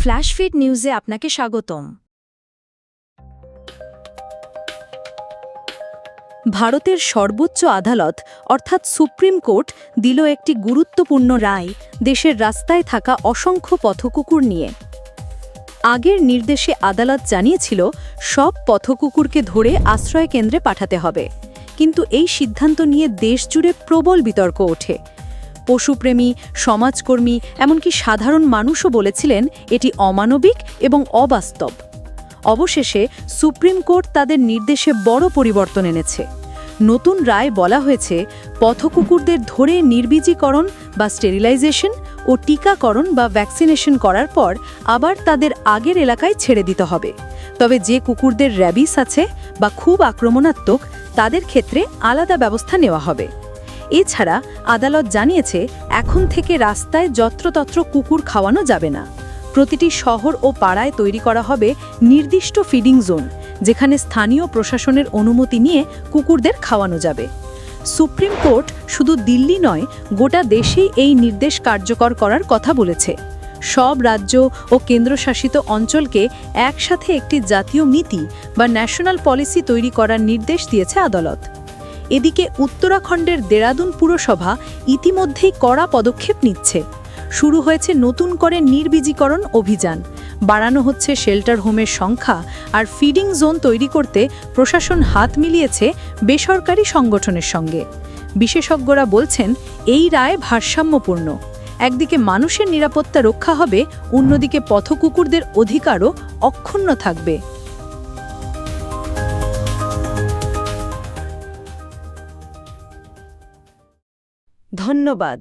ফ্ল্যাশফিড নিউজে আপনাকে স্বাগতম। ভারতের সর্বোচ্চ আদালত অর্থাৎ সুপ্রিম কোর্ট দিল একটি গুরুত্বপূর্ণ রায় দেশের রাস্তায় থাকা অসংখ্য পথকুকুর নিয়ে। আগের নির্দেশে আদালত জানিয়েছিল সব পথকুকুরকে ধরে আশ্রয় কেন্দ্রে পাঠাতে হবে, কিন্তু এই সিদ্ধান্ত নিয়ে দেশজুড়ে প্রবল বিতর্ক ওঠে। পশুপ্রেমী, সমাজকর্মী, এমনকি সাধারণ মানুষও বলেছিলেন এটি অমানবিক এবং অবাস্তব। অবশেষে সুপ্রিম কোর্ট তাদের নির্দেশে বড় পরিবর্তন এনেছে। নতুন রায় বলা হয়েছে পথকুকুরদের ধরে নির্বীজীকরণ বা স্টেরিলাইজেশন ও টিকাকরণ বা ভ্যাকসিনেশন করার পর আবার তাদের আগের এলাকায় ছেড়ে দিতে হবে। তবে যে কুকুরদের র্যাবিস আছে বা খুব আক্রমণাত্মক, তাদের ক্ষেত্রে আলাদা ব্যবস্থা নেওয়া হবে। এছাড়া আদালত জানিয়েছে এখন থেকে রাস্তায় যত্রতত্র কুকুর খাওয়ানো যাবে না। প্রতিটি শহর ও পাড়ায় তৈরি করা হবে নির্দিষ্ট ফিডিং জোন, যেখানে স্থানীয় প্রশাসনের অনুমতি নিয়ে কুকুরদের খাওয়ানো যাবে। সুপ্রিম কোর্ট শুধু দিল্লি নয়, গোটা দেশেই এই নির্দেশ কার্যকর করার কথা বলেছে। সব রাজ্য ও কেন্দ্রশাসিত অঞ্চলকে একসাথে একটি জাতীয় নীতি বা ন্যাশনাল পলিসি তৈরি করার নির্দেশ দিয়েছে আদালত। এদিকে উত্তরাখণ্ডের দেরাদুন পুরসভা ইতিমধ্যেই কড়া পদক্ষেপ নিচ্ছে। শুরু হয়েছে নতুন করে নির্বীজীকরণ অভিযান, বাড়ানো হচ্ছে শেল্টার হোমের সংখ্যা, আর ফিডিং জোন তৈরি করতে প্রশাসন হাত মিলিয়েছে বেসরকারি সংগঠনের সঙ্গে। বিশেষজ্ঞরা বলছেন এই রায় ভারসাম্যপূর্ণ। একদিকে মানুষের নিরাপত্তা রক্ষা হবে, অন্যদিকে পথকুকুরদের অধিকারও অক্ষুণ্ণ থাকবে। ধন্যবাদ।